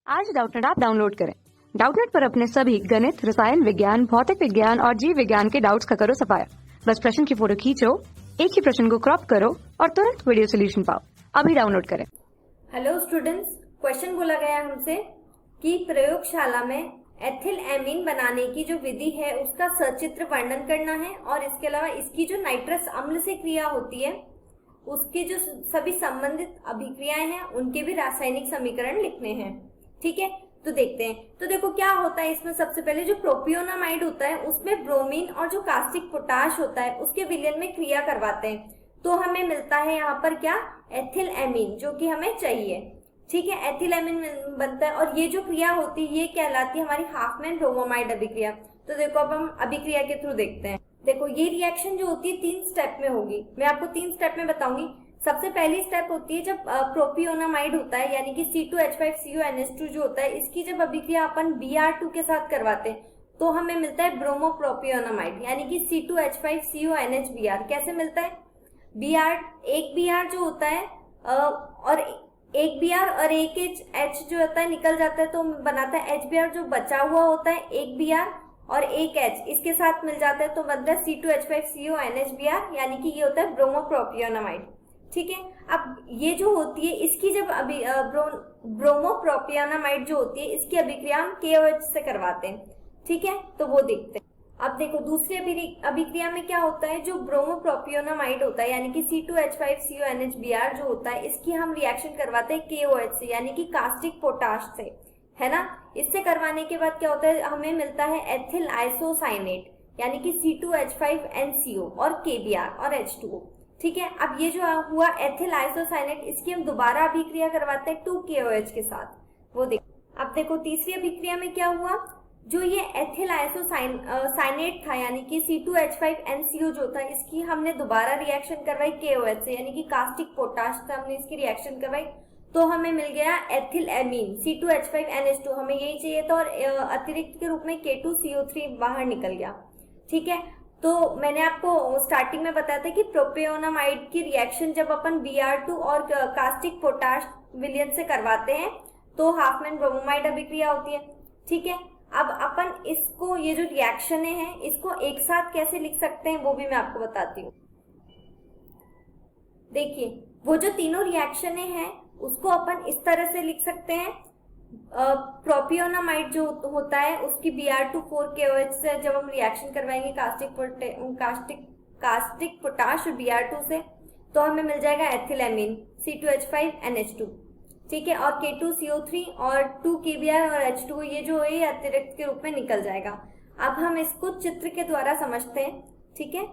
आज Doubtnut app download करें। Doubtnut पर अपने सभी गणित, रसायन विज्ञान, भौतिक विज्ञान और जीव विज्ञान के डाउट्स का करो सफाया। बस प्रश्न की फोटो खींचो, एक ही प्रश्न को क्रॉप करो और तुरंत वीडियो सोल्यूशन पाओ। अभी डाउनलोड करें। हेलो स्टूडेंट्स, क्वेश्चन बोला गया हमसे कि प्रयोगशाला में एथिल एमीन बनाने की जो विधि है उसका सचित्र वर्णन करना है और इसके अलावा इसकी जो नाइट्रस अम्ल से क्रिया होती है उसके जो सभी संबंधित अभिक्रियाएं हैं उनके भी रासायनिक समीकरण लिखने हैं। ठीक है, तो देखते हैं। तो देखो क्या होता है इसमें। सबसे पहले जो प्रोपियोनामाइड होता है उसमें ब्रोमीन और जो कास्टिक पोटाश होता है उसके विलयन में क्रिया करवाते हैं, तो हमें मिलता है यहाँ पर क्या, एथिल एमीन, जो कि हमें चाहिए। ठीक है, एथिल एमीन बनता है और ये जो क्रिया होती है ये कहलाती है हमारी हाफमैन ब्रोमोमाइड अभिक्रिया। तो देखो अब हम अभिक्रिया के थ्रू देखते हैं। देखो ये रिएक्शन जो होती है 3 स्टेप में होगी। मैं आपको 3 स्टेप में बताऊंगी। सबसे पहली स्टेप होती है जब प्रोपियोनामाइड होता है यानी कि C2H5CuNH2 जो होता है, इसकी जब अभिक्रिया अपन Br2 के साथ करवाते हैं तो हमें मिलता है ब्रोमोप्रोपियोनामाइड यानी कि C2H5CuNHBr। कैसे मिलता है? एक Br जो होता है और एक Br और एक H जो होता है निकल जाता है तो बनाता है HBr। जो बचा हुआ होता है एक Br और एक H इसके साथ मिल जाता है तो बनता है C2H5CuNHBr यानी कि ये होता है ब्रोमोप्रोपियोनामाइड। ठीक है, अब ये जो होती है इसकी जब अभी ब्रोमोप्रोपियोनामाइड जो होती है इसकी अभिक्रिया हम KOH से करवाते हैं। ठीक है, तो वो देखते हैं। अब देखो दूसरी अभिक्रिया में क्या होता है, जो ब्रोमोप्रोपियोनामाइड होता है यानी कि C2H5CuNHBr जो होता है इसकी हम रिएक्शन करवाते हैं KOH से यानी कि कास्टिक पोटाश से, है ना। इससे करवाने के बाद क्या होता है, हमें मिलता है एथिल आइसोसाइनेट यानी कि C2H5NCO और KBr और H2O। ठीक है, अब ये जो हुआ एथिल आइसोसाइनेट, इसकी हम दोबारा अभिक्रिया करवाते हैं 2KOH के साथ, वो देख। अब देखो तीसरी अभिक्रिया में क्या हुआ, जो ये एथिल आइसोसाइनेट था यानी कि C2H5NCO जो था, इसकी हमने दोबारा रिएक्शन करवाई KOH से यानी कि कास्टिक पोटाश से हमने इसकी रिएक्शन करवाई तो हमें मिल गया एथिल एमीन C2H5NH2। हमें यही चाहिए था और अतिरिक्त के रूप में K2CO3 बाहर निकल गया। ठीक है, तो मैंने आपको स्टार्टिंग में बताया था कि प्रोपियोनामाइड की रिएक्शन जब अपन Br2 और कास्टिक पोटाश विलयन से करवाते हैं तो हाफमैन ब्रोमोमाइड अभिक्रिया होती है। ठीक है, अब अपन इसको, ये जो रिएक्शन है इसको एक साथ कैसे लिख सकते हैं वो भी मैं आपको बताती हूँ। देखिए वो जो तीनों रिएक्शन हैं उसको अपन इस तरह से लिख सकते हैं। प्रोपियोनामाइड जो होता है उसकी Br2 4KOH से जब हम रिएक्शन करवाएंगे कास्टिक पोटाश और Br2 से तो हमें मिल जाएगा एथिल एमीन C2H5NH2। ठीक है, और K2CO3 और 2KBr और H2O ये जो है अतिरिक्त के रूप में निकल जाएगा। अब हम इसको चित्र के द्वारा समझते हैं। ठीक है,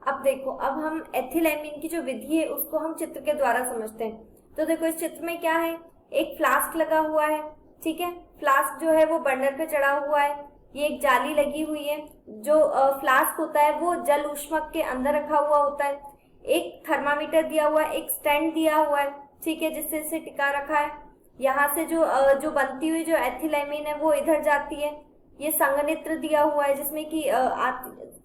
अब देखो अब हम एथिल एमीन की जो विधि है उसको हम चित्र के द्वारा समझते हैं। तो देखो इस चित्र में क्या है, एक फ्लास्क लगा हुआ है। ठीक है, फ्लास्क जो है वो बर्नर पे चढ़ा हुआ है, ये एक जाली लगी हुई है। जो फ्लास्क होता है वो जल ऊष्मक के अंदर रखा हुआ होता है। एक थर्मामीटर दिया हुआ है, एक स्टैंड दिया हुआ है, ठीक है, जिससे इसे टिका रखा है। यहाँ से जो बनती हुई जो एथिल एमीन है वो इधर जाती है। ये संघनित्र दिया हुआ है जिसमें कि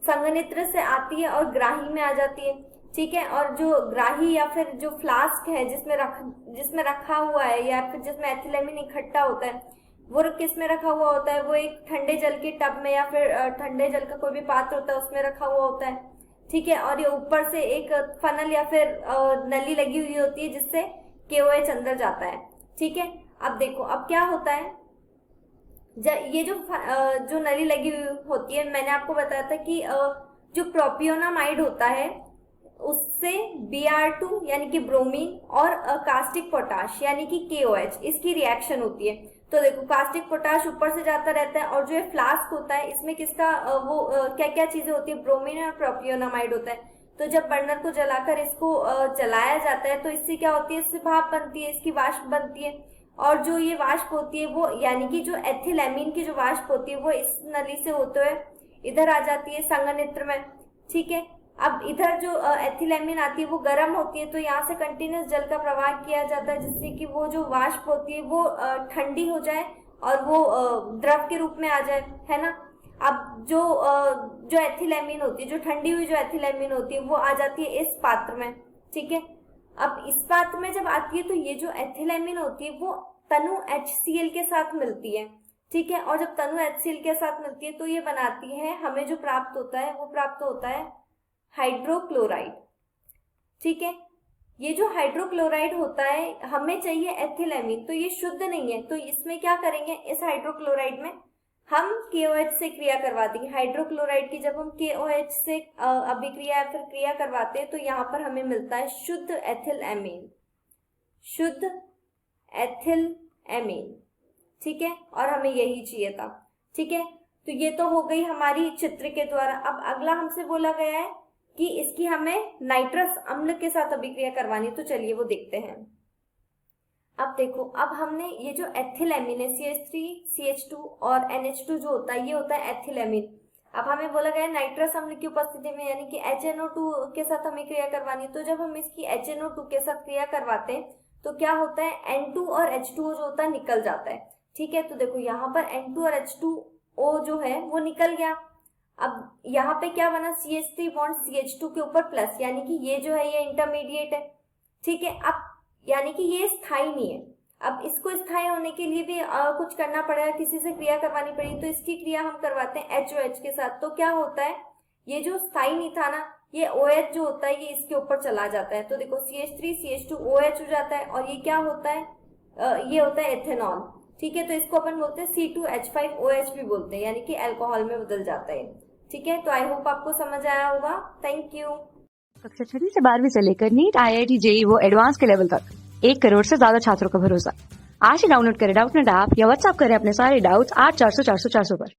संघनित्र से आती है और ग्राही में आ जाती है। ठीक है, और जो ग्राही या फिर जो फ्लास्क है जिसमें रखा हुआ है या फिर जिसमें एथिल एमीन इकट्ठा होता है वो किस में रखा हुआ होता है, वो एक ठंडे जल के टब में या फिर ठंडे जल का कोई भी पात्र होता है उसमें रखा हुआ होता है। ठीक है, और ये ऊपर से एक फनल या फिर नली लगी हुई होती है जिससे KOH अंदर जाता है। ठीक है, अब देखो अब क्या होता है, ये जो नली लगी हुई होती है, मैंने आपको बताया था कि जो प्रोपियोनामाइड होता है उससे Br2 यानी कि ब्रोमीन और कास्टिक पोटाश यानी कि KOH इसकी रिएक्शन होती है। तो देखो कास्टिक पोटाश ऊपर से जाता रहता है और जो ये फ्लास्क होता है इसमें किसका क्या क्या चीजें होती है, ब्रोमीन और प्रोपियोनामाइड होता है। तो जब बर्नर को जलाकर इसको जलाया जाता है तो इससे क्या होती है, इससे भाप बनती है, इसकी वाष्प बनती है और जो ये वाष्प होती है वो यानी कि जो एथिल एमीन की जो वाष्प होती है वो इस नली से होते हुए इधर आ जाती है संघनित्र में। ठीक है, अब इधर जो एथिल एमीन आती है वो गर्म होती है तो यहाँ से कंटिन्यूस जल का प्रवाह किया जाता है जिससे कि वो जो वाष्प होती है वो ठंडी हो जाए और वो द्रव के रूप में आ जाए, है ना। अब जो एथिल एमीन होती है, जो ठंडी हुई जो एथिल एमीन होती है वो आ जाती है इस पात्र में। ठीक है, अब इस पात्र में जब आती है तो ये जो एथिल एमीन होती है वो तनु HCl के साथ मिलती है, ठीक है। और जब तनु HCl के साथ मिलती है तो ये बनाती है, हमें जो प्राप्त होता है वो प्राप्त होता है हाइड्रोक्लोराइड, ठीक है। ये जो हाइड्रोक्लोराइड होता है हमें चाहिए एथिलेमीन, तो ये शुद्ध नहीं है, तो इसमें क्या करेंगे, इस हाइड्रोक्लोराइड में हम KOH से क्रिया करवा देंगे। हाइड्रोक्लोराइड की जब हम KOH से अभिक्रिया या फिर क्रिया करवाते हैं तो यहाँ पर हमें मिलता है शुद्ध एथिलेमीन, शुद्ध एथिलेमीन, ठीक है। और हमें यही चाहिए था, ठीक है। तो ये तो हो गई हमारी चित्र के द्वारा। अब अगला हमसे बोला गया है कि इसकी हमें नाइट्रस अम्ल के साथ अभिक्रिया करवानी, तो चलिए वो देखते हैं। अब देखो, अब हमने ये जो एथिलेमीन है CH3 CH2 और NH2 जो होता है ये होता है एथिलेमीन। अब हमें बोला गया नाइट्रस अम्ल की उपस्थिति में यानी कि HNO2 के साथ हमें क्रिया करवानी है। तो जब हम इसकी HNO2 के साथ क्रिया करवाते हैं तो क्या होता है, N2 और H2O जो होता है निकल जाता है, ठीक है। तो देखो यहाँ पर N2 और H2O जो है वो निकल गया। अब यहाँ पे क्या बना, CH3 बॉन्ड CH2 के ऊपर प्लस, यानी कि ये जो है ये इंटरमीडिएट है, ठीक है। अब यानी कि ये स्थायी नहीं है। अब इसको स्थायी होने के लिए भी कुछ करना पड़ेगा, किसी से क्रिया करवानी पड़ेगी, तो इसकी क्रिया हम करवाते हैं HOH के साथ। तो क्या होता है, ये जो स्थायी नहीं था ना, ये OH जो होता है ये इसके ऊपर चला जाता है। तो देखो CH3 CH2 OH हो जाता है और ये क्या होता है, ये होता है एथेनॉल, ठीक है। तो इसको अपन बोलते हैं C2H5OH भी बोलते हैं, यानी कि अल्कोहल में बदल जाता है, ठीक है। तो आई होप आपको समझ आया होगा। Thank you. कक्षा 6 से 12वीं से लेकर नीट IIT JEE वो एडवांस के लेवल तक 1 करोड़ से ज्यादा छात्रों का भरोसा। आज ही डाउनलोड करें डाउटनेट ऐप या व्हाट्सएप करें अपने सारे डाउट्स 8400 400 400 पर।